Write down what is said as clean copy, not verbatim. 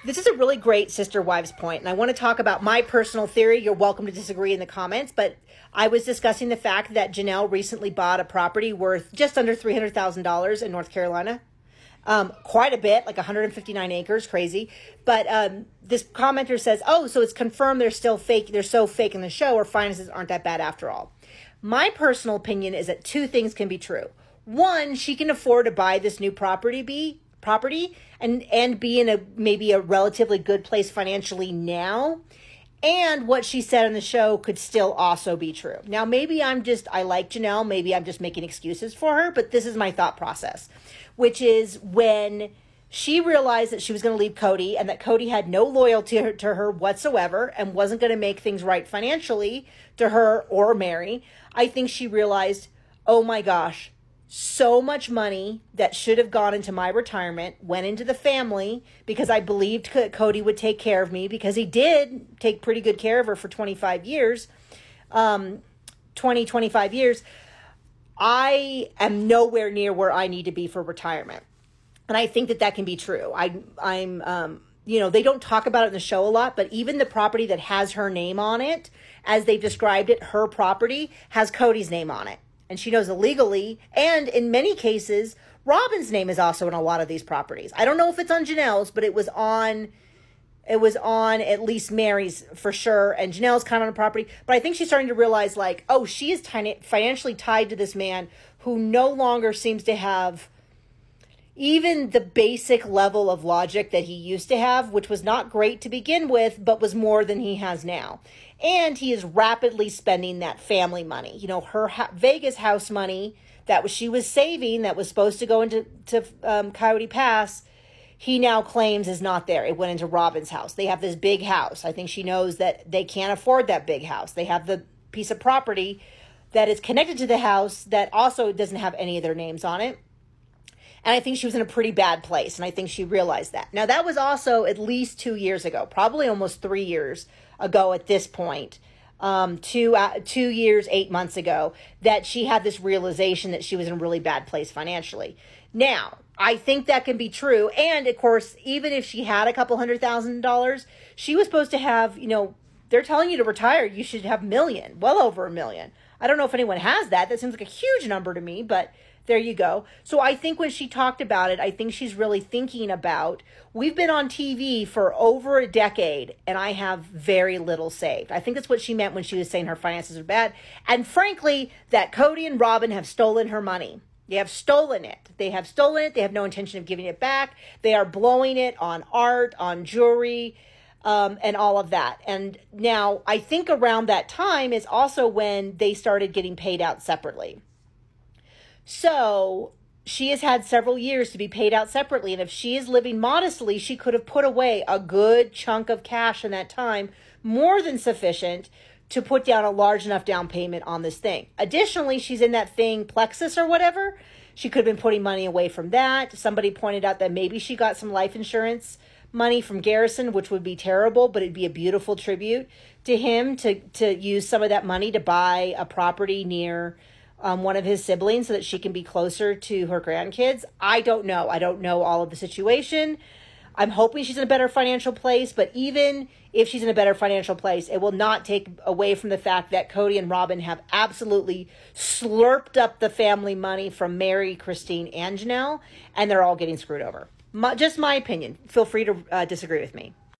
This is a really great sister wives point, and I want to talk about my personal theory. You're welcome to disagree in the comments, but I was discussing the fact that Janelle recently bought a property worth just under $300,000 in North Carolina. Quite a bit, like 159 acres, crazy. But this commenter says, oh, so it's confirmed they're still fake. They're so fake in the show, or finances aren't that bad after all. My personal opinion is that two things can be true. One, she can afford to buy this new property and be in maybe a relatively good place financially now. And what she said on the show could still also be true. Now, maybe I like Janelle, maybe I'm just making excuses for her, but this is my thought process, which is when she realized that she was going to leave Cody and that Cody had no loyalty to her whatsoever and wasn't going to make things right financially to her or Mary, I think she realized, oh my gosh, so much money that should have gone into my retirement went into the family because I believed Cody would take care of me, because he did take pretty good care of her for 25 years. I am nowhere near where I need to be for retirement. And I think that can be true. I'm they don't talk about it in the show a lot, but even the property that has her name on it, as they described it, her property has Cody's name on it. And she knows illegally, and in many cases, Robin's name is also in a lot of these properties. I don't know if it's on Janelle's, but it was on at least Mary's for sure, and Janelle's kind of on a property. But I think she's starting to realize, like, oh, she is financially tied to this man who no longer seems to have even the basic level of logic that he used to have, which was not great to begin with, but was more than he has now. And he is rapidly spending that family money. Her Vegas house money she was saving, that was supposed to go into Coyote Pass, he now claims is not there. It went into Robin's house. They have this big house. I think she knows that they can't afford that big house. They have the piece of property that is connected to the house that also doesn't have any of their names on it. And I think she was in a pretty bad place, and I think she realized that. Now, that was also at least 2 years ago, probably almost 3 years ago at this point, 2 years, 8 months ago, that she had this realization that she was in a really bad place financially. Now, I think that can be true. And, of course, even if she had a couple $100,000, she was supposed to have, they're telling you to retire, you should have well over $1 million. I don't know if anyone has that. That seems like a huge number to me, but there you go. So I think when she talked about it, I think she's really thinking about, we've been on TV for over a decade and I have very little saved. I think that's what she meant when she was saying her finances are bad. And frankly, that Cody and Robin have stolen her money. They have stolen it. They have no intention of giving it back. They are blowing it on art, on jewelry, and all of that. And now I think around that time is also when they started getting paid out separately. So she has had several years to be paid out separately. And if she is living modestly, she could have put away a good chunk of cash in that time, more than sufficient to put down a large enough down payment on this thing. Additionally, she's in that thing, Plexus or whatever. She could have been putting money away from that. Somebody pointed out that maybe she got some life insurance money from Garrison, which would be terrible, but it'd be a beautiful tribute to him to use some of that money to buy a property near one of his siblings so that she can be closer to her grandkids. I don't know. I don't know all of the situation. I'm hoping she's in a better financial place, but even if she's in a better financial place, it will not take away from the fact that Cody and Robin have absolutely slurped up the family money from Mary, Christine, and Janelle, and they're all getting screwed over. Just my opinion. Feel free to disagree with me.